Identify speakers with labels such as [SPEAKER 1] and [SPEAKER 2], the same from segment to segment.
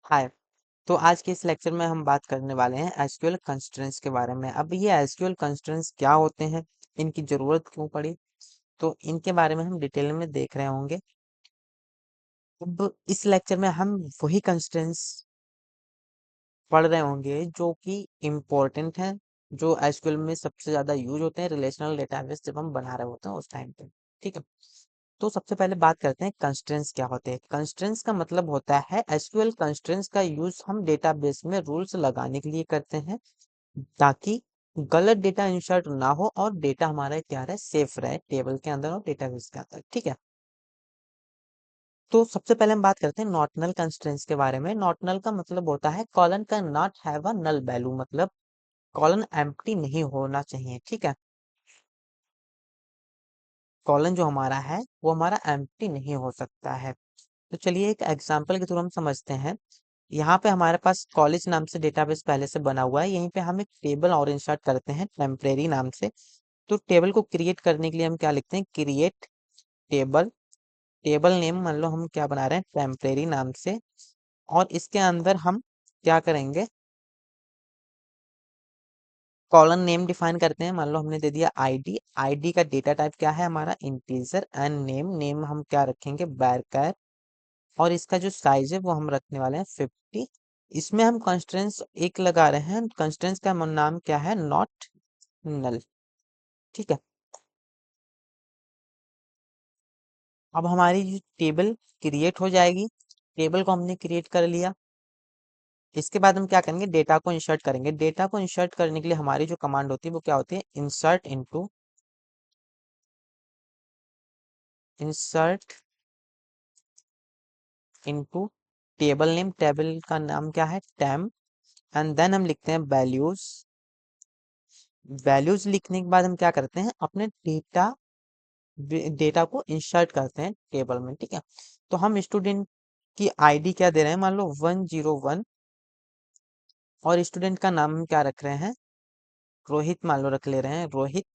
[SPEAKER 1] हाय। तो आज के इस लेक्चर में हम बात करने वाले हैं एसक्यूएल कंस्ट्रेंट्स के बारे में। अब ये एसक्यूएल कंस्ट्रेंट्स क्या होते हैं, इनकी जरूरत क्यों पड़ी, तो इनके बारे में हम डिटेल में देख रहे होंगे। अब इस लेक्चर में हम वही कंस्ट्रेंट्स पढ़ रहे होंगे जो कि इम्पोर्टेंट हैं, जो एसक्यूएल में सबसे ज्यादा यूज होते हैं रिलेशनल डेटाबेस जब हम बना रहे होते हैं उस टाइम पे। ठीक है, तो सबसे पहले बात करते हैं कंस्ट्रेंट्स क्या होते हैं। कंस्ट्रेंट्स का मतलब होता है एसक्यूएल कंस्ट्रेंट्स का यूज हम डेटाबेस में रूल्स लगाने के लिए करते हैं ताकि गलत डेटा इंसर्ट ना हो और डेटा हमारा क्या रहे, सेफ रहे टेबल के अंदर और डेटाबेस के अंदर। ठीक है, तो सबसे पहले हम बात करते हैं नॉट नल कंस्ट्रेंट्स के बारे में। नॉट नल का मतलब होता है कॉलन का not have a null value, मतलब कॉलन एम्प्टी नहीं होना चाहिए। ठीक है, कॉलन जो हमारा है वो हमारा एम्प्टी नहीं हो सकता है। तो चलिए एक एग्जांपल के थ्रू हम समझते हैं। यहाँ पे हमारे पास कॉलेज नाम से डेटाबेस पहले से बना हुआ है, यहीं पे हम एक टेबल और इंसर्ट करते हैं टेम्परेरी नाम से। तो टेबल को क्रिएट करने के लिए हम क्या लिखते हैं, क्रिएट टेबल। टेबल नेम मान लो हम क्या बना रहे हैं, टेम्परेरी नाम से। और इसके अंदर हम क्या करेंगे, कॉलम नेम डिफाइन करते हैं। मान लो हमने दे दिया आईडी। आईडी का डेटा टाइप क्या है हमारा, इंटीजर। एंड नेम, नेम हम क्या रखेंगे, वैरकर। और इसका जो साइज है वो हम रखने वाले हैं 50। इसमें हम कंस्ट्रेंट्स एक लगा रहे हैं, कंस्ट्रेंट्स का नाम क्या है, नॉट नल। ठीक है, अब हमारी टेबल क्रिएट हो जाएगी। टेबल को हमने क्रिएट कर लिया। इसके बाद हम क्या करेंगे, डेटा को इंसर्ट करेंगे। डेटा को इंसर्ट करने के लिए हमारी जो कमांड होती है वो क्या होती है, insert into table name. Table का नाम क्या है, टेम। एंड देन हम लिखते हैं वैल्यूज। वैल्यूज लिखने के बाद हम क्या करते हैं, अपने डेटा को इंसर्ट करते हैं टेबल में। ठीक है, तो हम स्टूडेंट की आईडी क्या दे रहे हैं, मान लो 101। और स्टूडेंट का नाम हम क्या रख रहे हैं, रोहित मान लो रख ले रहे हैं, रोहित।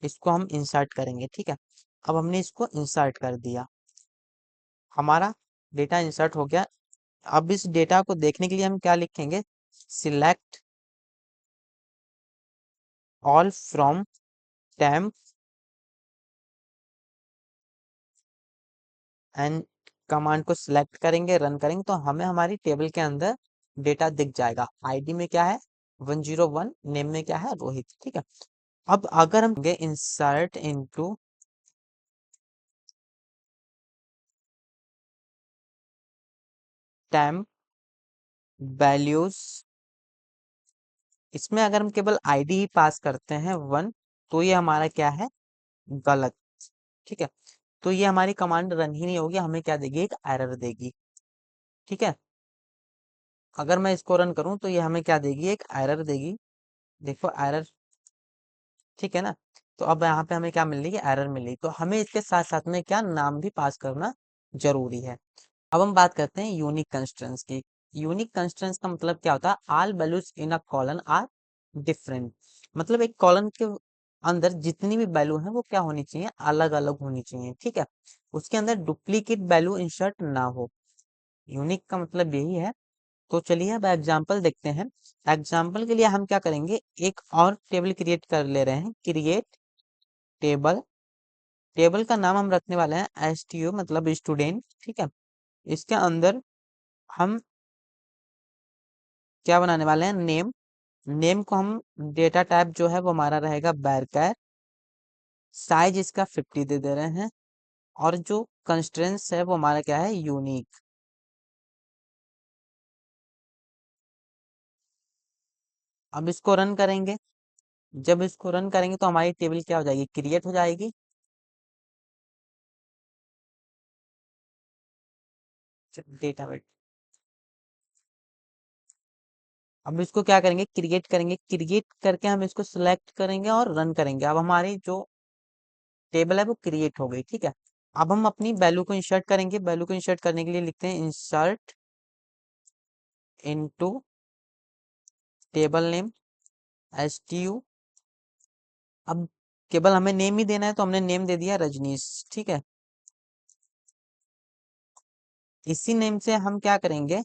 [SPEAKER 1] इसको हम इंसर्ट करेंगे। ठीक है, अब हमने इसको इंसर्ट कर दिया, हमारा डेटा इंसर्ट हो गया। अब इस डेटा को देखने के लिए हम क्या लिखेंगे, select all from temp and command को सिलेक्ट करेंगे, रन करेंगे तो हमें हमारी टेबल के अंदर डेटा दिख जाएगा। आईडी में क्या है 101, नेम में क्या है रोहित। ठीक है, अब अगर हम इंसर्ट इनटू टेम्प वैल्यूज, इसमें अगर हम केवल आईडी ही पास करते हैं 1, तो ये हमारा क्या है, गलत। ठीक है, तो ये हमारी कमांड रन ही नहीं होगी, हमें क्या देगी, एक एरर देगी। ठीक है, अगर मैं इसको रन करूं तो ये हमें क्या देगी, एक एरर देगी। देखो एरर, ठीक है ना। तो अब यहाँ पे हमें क्या मिल रही है, एरर मिल रही। तो हमें इसके साथ साथ में क्या नाम भी पास करना जरूरी है। अब हम बात करते हैं यूनिक कंस्ट्रेंट्स की। यूनिक कंस्ट्रेंट्स का मतलब क्या होता है, all values in a column are different. मतलब एक कॉलन के अंदर जितनी भी वैल्यू है वो क्या होनी चाहिए, अलग अलग होनी चाहिए। ठीक है, उसके अंदर डुप्लीकेट वैल्यू इंसर्ट ना हो। यूनिक का मतलब यही है। तो चलिए अब एग्जाम्पल देखते हैं। एग्जाम्पल के लिए हम क्या करेंगे, एक और टेबल क्रिएट कर ले रहे हैं, क्रिएट टेबल। टेबल का नाम हम रखने वाले हैं एसटीयू, मतलब स्टूडेंट। ठीक है, इसके अंदर हम क्या बनाने वाले हैं, नेम। नेम को हम डेटा टाइप जो है वो हमारा रहेगा वैरकर। साइज इसका 50 दे रहे हैं। और जो कंस्ट्रेंट्स है वो हमारा क्या है, यूनिक। अब इसको रन करेंगे। जब इसको रन करेंगे तो हमारी टेबल क्या हो जाएगी, क्रिएट हो जाएगी। डेटा, अब इसको क्या करेंगे, क्रिएट करेंगे। क्रिएट करके हम इसको सिलेक्ट करेंगे और रन करेंगे। अब हमारी जो टेबल है वो क्रिएट हो गई। ठीक है, अब हम अपनी वैल्यू को इंसर्ट करेंगे। वैल्यू को इंसर्ट करने के लिए लिखते हैं इंसर्ट इनटू टेबल नेम एसटीयू। अब केवल हमें नेम ही देना है तो हमने नेम दे दिया रजनीश। ठीक है, इसी नेम से हम क्या करेंगे,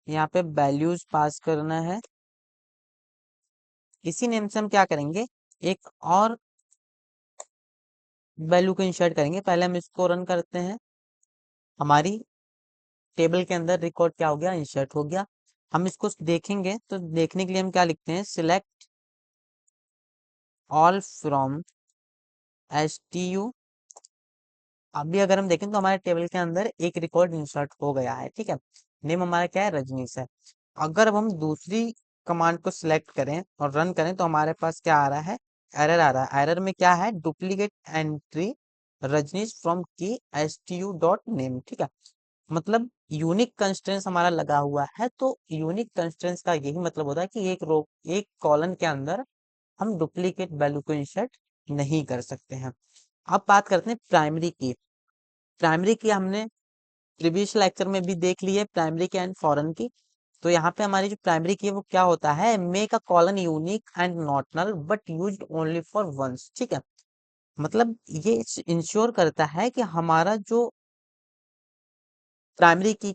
[SPEAKER 1] यहाँ पे वैल्यूज पास करना है। इसी नेम से हम क्या करेंगे, एक और वैल्यू को इंसर्ट करेंगे। पहले हम इसको रन करते हैं। हमारी टेबल के अंदर रिकॉर्ड क्या हो गया, इंसर्ट हो गया। हम इसको देखेंगे तो देखने के लिए हम क्या लिखते हैं, select all from S T U. अभी अगर हम देखें तो हमारे टेबल के अंदर एक रिकॉर्ड इंसर्ट हो गया है, ठीक है। नेम हमारा क्या है, रजनीश है। अगर अब हम दूसरी कमांड को सिलेक्ट करें और रन करें तो हमारे पास क्या आ रहा है, एरर आ रहा है। एरर में क्या है, डुप्लीकेट एंट्री रजनीश फ्रॉम की S T U dot name, ठीक है। मतलब यूनिक कंस्ट्रेंट्स हमारा लगा हुआ है। तो यूनिक कंस्ट्रेंट्स का यही मतलब होता है कि एक रो, एक कॉलन के अंदर हम डुप्लीकेट वैल्यू को इंसर्ट नहीं कर सकते हैं। अब बात करते हैं प्राइमरी की। प्राइमरी की हमने प्रीवियस लेक्चर में भी देख ली है, प्राइमरी की एंड फॉरेन की। तो यहाँ पे हमारी जो प्राइमरी की है वो क्या होता है, make a column unique and not null but used only for once, ठीक है। मतलब ये इंश्योर करता है कि हमारा जो प्राइमरी की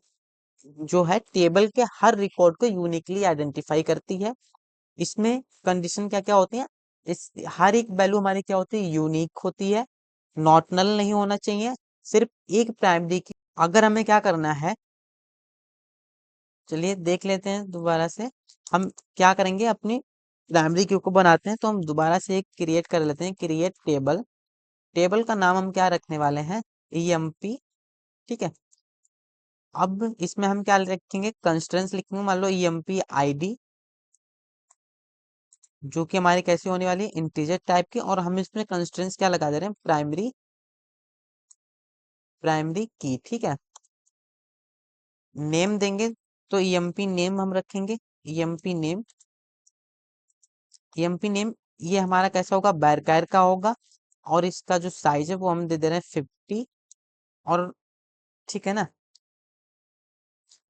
[SPEAKER 1] जो है टेबल के हर रिकॉर्ड को यूनिकली आइडेंटिफाई करती है। इसमें कंडीशन क्या क्या होती है, इस हर एक वैल्यू हमारी क्या होती है, यूनिक होती है, नॉट नल नहीं होना चाहिए, सिर्फ एक प्राइमरी की। अगर हमें क्या करना है, चलिए देख लेते हैं दोबारा से। हम क्या करेंगे, अपनी प्राइमरी की को बनाते हैं तो हम दोबारा से एक क्रिएट कर लेते हैं, क्रिएट टेबल। टेबल का नाम हम क्या रखने वाले हैं, ईएमपी, ठीक है। अब इसमें हम क्या रखेंगे, कंस्ट्रेंट्स लिखेंगे। मान लो ईएमपी आईडी, जो कि हमारी कैसी होने वाली है, इंटीजर टाइप की। और हम इसमें कंस्ट्रेंट्स क्या लगा दे रहे हैं, प्राइमरी, प्राइमरी की, ठीक है। नेम देंगे तो ईएमपी नेम हम रखेंगे, ईएमपी नेम। ईएमपी नेम ये हमारा कैसा होगा, बैरकायर का होगा। और इसका जो साइज है वो हम दे दे रहे हैं 50। और ठीक है ना,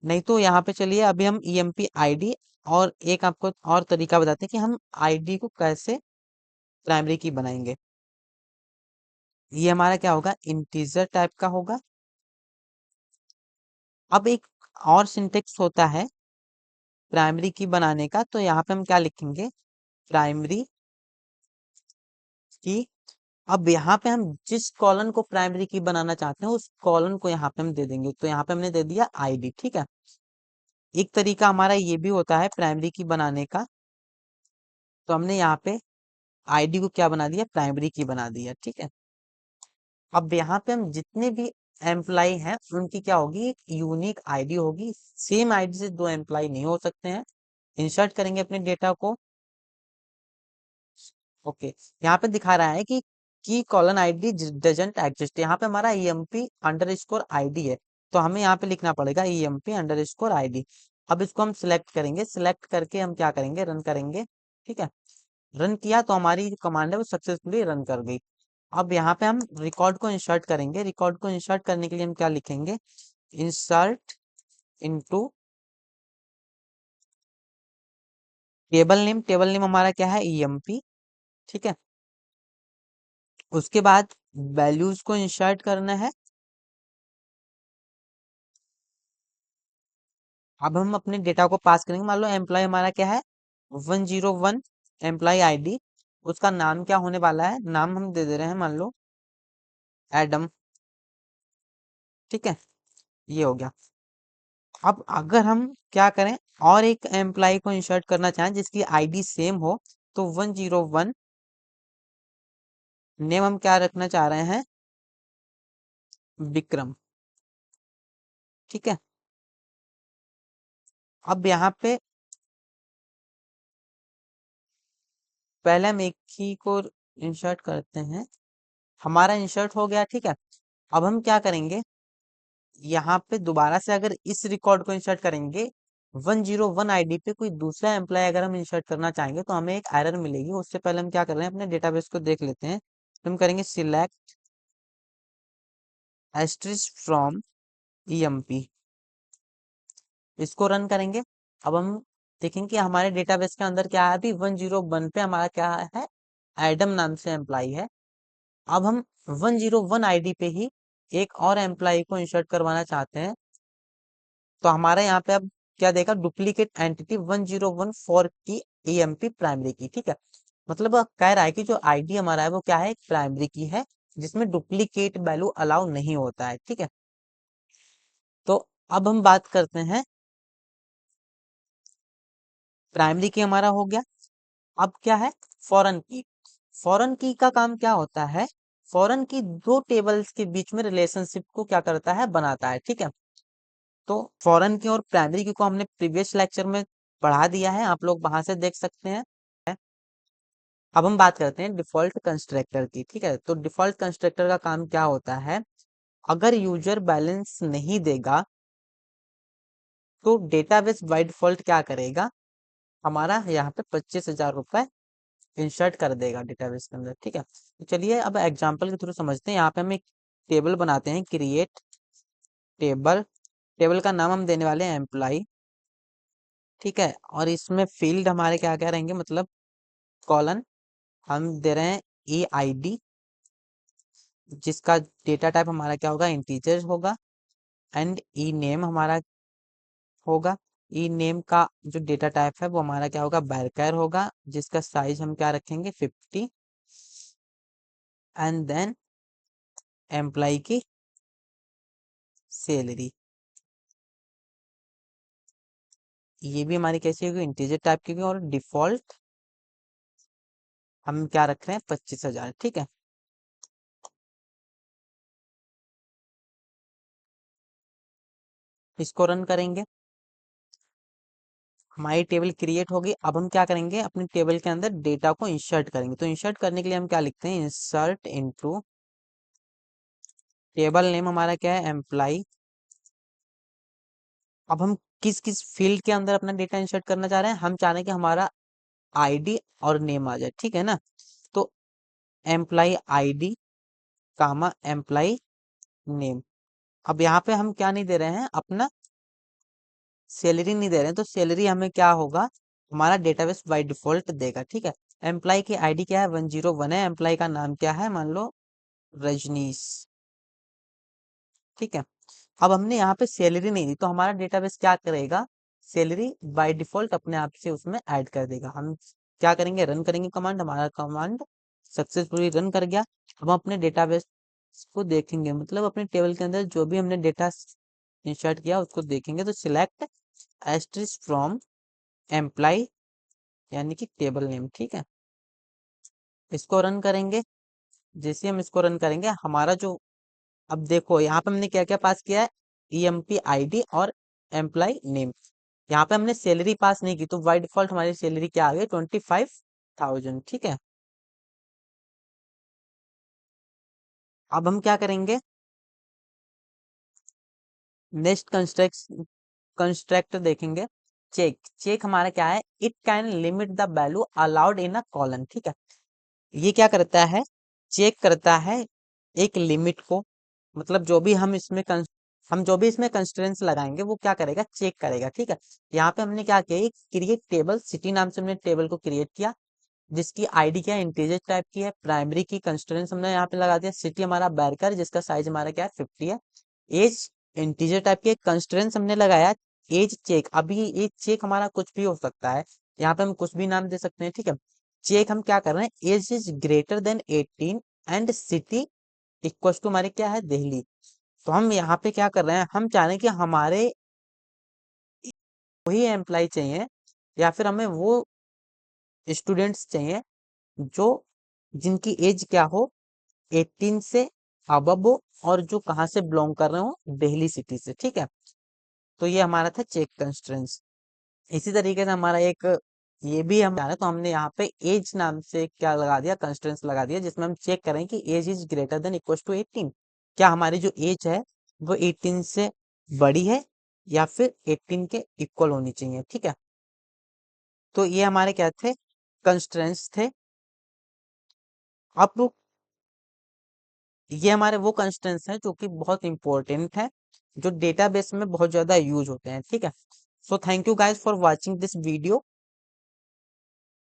[SPEAKER 1] नहीं तो यहाँ पे चलिए अभी हम ईएमपी आईडी, और एक आपको और तरीका बताते हैं कि हम आईडी को कैसे प्राइमरी की बनाएंगे। ये हमारा क्या होगा, इंटीजर टाइप का होगा। अब एक और सिंटेक्स होता है प्राइमरी की बनाने का, तो यहाँ पे हम क्या लिखेंगे, प्राइमरी की। अब यहाँ पे हम जिस कॉलन को प्राइमरी की बनाना चाहते हैं उस कॉलन को यहाँ पे हम दे देंगे। तो यहाँ पे हमने दे दिया आईडी, ठीक है। एक तरीका हमारा ये भी होता है प्राइमरी की बनाने का, तो हमने यहाँ पे आईडी को क्या बना दिया, प्राइमरी की बना दिया, ठीक है। अब यहाँ पे हम जितने भी एम्प्लाई हैं उनकी क्या होगी, एक यूनिक आईडी होगी। सेम आईडी से दो एम्प्लाई नहीं हो सकते हैं। इंसर्ट करेंगे अपने डेटा को, ओके। यहाँ पे दिखा रहा है कि कॉलन आईडी डजंट एग्जिस्ट। यहाँ पे हमारा ईएमपी अंडर स्कोर आईडी है, तो हमें यहाँ पे लिखना पड़ेगा ईएमपी अंडर स्कोर आईडी। अब इसको हम सिलेक्ट करेंगे, सिलेक्ट करके हम क्या करेंगे, रन करेंगे, ठीक है। रन किया तो हमारी जो कमांड है वो सक्सेसफुली रन कर गई। अब यहाँ पे हम रिकॉर्ड को इंसर्ट करेंगे। रिकॉर्ड को इंसर्ट करने के लिए हम क्या लिखेंगे, insert into table name. Table name हमारा क्या है, ईएमपी, ठीक है। उसके बाद वैल्यूज को इंसर्ट करना है। अब हम अपने डेटा को पास करेंगे। मान लो एम्प्लॉय हमारा क्या है, 101 एम्प्लॉय आईडी। उसका नाम क्या होने वाला है, नाम हम दे दे रहे हैं मान लो एडम, ठीक है। ये हो गया। अब अगर हम क्या करें, और एक एम्प्लॉय को इंसर्ट करना चाहें जिसकी आईडी सेम हो, तो 101 नेम हम क्या रखना चाह रहे हैं, विक्रम, ठीक है। अब यहाँ पे पहले हम एक ही को इंसर्ट करते हैं। हमारा इंसर्ट हो गया, ठीक है। अब हम क्या करेंगे, यहाँ पे दोबारा से अगर इस रिकॉर्ड को इंसर्ट करेंगे 101 आईडी पे कोई दूसरा एम्प्लॉय अगर हम इंसर्ट करना चाहेंगे तो हमें एक एरर मिलेगी। उससे पहले हम क्या कर रहे हैं, अपने डेटाबेस को देख लेते हैं। तो हम करेंगे सिलेक्ट एस्ट्रिच फ्रॉम ईएमपी, इसको रन करेंगे। अब हम देखेंगे कि हमारे डेटाबेस के अंदर क्या है, अभी 101 पे हमारा क्या है, एडम नाम से एम्प्लॉय है। अब हम 101 आईडी पे ही एक और एम्प्लॉय को इंसर्ट करवाना चाहते हैं, तो हमारे यहाँ पे अब क्या देगा, डुप्लीकेट एंटिटी 101 फॉर की ईएमपी प्राइमरी की। ठीक है, मतलब कह रहा है कि जो आईडी हमारा है वो क्या है, एक प्राइमरी की है जिसमें डुप्लीकेट वैल्यू अलाउ नहीं होता है। ठीक है, तो अब हम बात करते हैं, प्राइमरी की हमारा हो गया। अब क्या है, फॉरेन की। फॉरेन की का काम क्या होता है, फॉरेन की दो टेबल्स के बीच में रिलेशनशिप को क्या करता है, बनाता है। ठीक है, तो फॉरेन की और प्राइमरी की को हमने प्रीवियस लेक्चर में पढ़ा दिया है, आप लोग वहां से देख सकते हैं। अब हम बात करते हैं डिफॉल्ट कंस्ट्रक्टर की। ठीक है, तो डिफॉल्ट कंस्ट्रक्टर का काम क्या होता है, अगर यूजर बैलेंस नहीं देगा तो डेटाबेस बाय डिफॉल्ट क्या करेगा, हमारा यहाँ पे 25,000 रुपए इंसर्ट कर देगा डेटाबेस के अंदर। ठीक है, तो चलिए अब एग्जांपल के थ्रू समझते हैं। यहाँ पे हम एक टेबल बनाते हैं, क्रिएट टेबल। टेबल का नाम हम देने वाले हैं एम्प्लॉय। ठीक है, और इसमें फील्ड हमारे क्या क्या रहेंगे, मतलब कॉलन हम दे रहे हैं ई आई डी, जिसका डेटा टाइप हमारा क्या होगा, इंटीजर होगा। एंड ई नेम हमारा होगा, ई नेम का जो डेटा टाइप है वो हमारा क्या होगा, बैरकर होगा, जिसका साइज हम क्या रखेंगे, 50। एंड देन एम्प्लॉय की सैलरी, ये भी हमारी कैसी होगी, इंटीजर टाइप की होगी। और डिफॉल्ट हम क्या रख रहे हैं, 25,000। ठीक है, इसको रन करेंगे, हमारी टेबल क्रिएट होगी। अब हम क्या करेंगे, अपनी टेबल के अंदर डेटा को इंसर्ट करेंगे। तो इंसर्ट करने के लिए हम क्या लिखते हैं, इंसर्ट इनटू, टेबल नेम हमारा क्या है, एम्प्लॉय। अब हम किस किस फील्ड के अंदर अपना डेटा इंसर्ट करना चाह रहे हैं, हम चाह रहे हैं कि हमारा आईडी और नेम आ जाए। ठीक है ना, तो एम्प्लॉय आईडी कामा एम्प्लॉय नेम। अब यहाँ पे हम क्या नहीं दे रहे हैं, अपना सैलरी नहीं दे रहे हैं, तो सैलरी हमें क्या होगा, हमारा डेटाबेस बाय डिफॉल्ट देगा। ठीक है, एम्प्लॉय की आईडी क्या है, 101 है। एम्प्लॉय का नाम क्या है, मान लो रजनीश। ठीक है, अब हमने यहाँ पे सैलरी नहीं दी, तो हमारा डेटाबेस क्या करेगा, सैलरी बाय डिफॉल्ट अपने आप से उसमें ऐड कर देगा। हम क्या करेंगे, रन करेंगे कमांड, हमारा कमांड सक्सेसफुली रन कर गया। अब हम अपने डेटाबेस को देखेंगे, मतलब अपने टेबल के अंदर जो भी हमने डेटा इंसर्ट किया उसको देखेंगे। तो सिलेक्ट एस्ट्रिस फ्रॉम एम्प्लॉय, यानी कि टेबल नेम। ठीक है, इसको रन करेंगे। जैसे हम इसको रन करेंगे, हमारा जो, अब देखो यहाँ पे हमने क्या क्या पास किया है, ईएमपी आईडी और एम्प्लॉय नेम। यहाँ पे हमने सैलरी पास नहीं की, तो बाय डिफॉल्ट हमारी सैलरी क्या आ गई, 25,000। ठीक है, अब हम क्या करेंगे, नेक्स्ट कंस्ट्रक्ट देखेंगे। चेक, चेक हमारा क्या है, it can limit the value allowed in a colon. ठीक है, ये क्या करता है, चेक करता है एक लिमिट को, मतलब जो भी हम इसमें हम जो भी इसमें कंस्ट्रेंट्स लगाएंगे वो क्या करेगा, चेक करेगा। ठीक है, यहाँ पे हमने क्या किया, क्रिएट टेबल सिटी नाम से हमने टेबल को क्रिएट किया, जिसकी आईडी क्या है, इंटीजर टाइप की है। प्राइमरी की कंस्ट्रेंट्स हमने यहाँ पे लगा दिया, सिटी हमारा बैरकर, जिसका साइज हमारा क्या है, 50 है। एज इंटीजर टाइप के कंस्ट्रेंट्स हमने लगाया, एज चेक। अभी एज चेक हमारा कुछ भी हो सकता है, यहाँ पे हम कुछ भी नाम दे सकते हैं। ठीक है, चेक हम क्या कर रहे हैं, age is greater than 18 and city equal to हमारे क्या है, दिल्ली। तो हम यहाँ पे क्या कर रहे हैं, हम चाह रहे हैं कि हमारे वही एम्प्लॉय चाहिए, या फिर हमें वो स्टूडेंट्स चाहिए जो, जिनकी एज क्या हो, 18 से अबव हो, और जो कहाँ से बिलोंग कर रहे हो, दिल्ली सिटी से। ठीक है, तो ये हमारा था चेक कंस्ट्रेंट्स। इसी तरीके से हमारा एक, ये भी हम जाने, तो हमने यहाँ पे एज नाम से क्या लगा दिया, कंस्ट्रेंट्स लगा दिया, जिसमें हम चेक करें कि age is greater than equal to 18, क्या हमारी जो एज है वो 18 से बड़ी है या फिर 18 के इक्वल होनी चाहिए। ठीक है, तो ये हमारे क्या थे, कंस्ट्रेंट्स थे। अब ये हमारे वो कंस्ट्रेंट्स हैं जो कि बहुत इंपॉर्टेंट है, जो डेटाबेस में बहुत ज्यादा यूज होते हैं। ठीक है, so thank you guys for watching this video.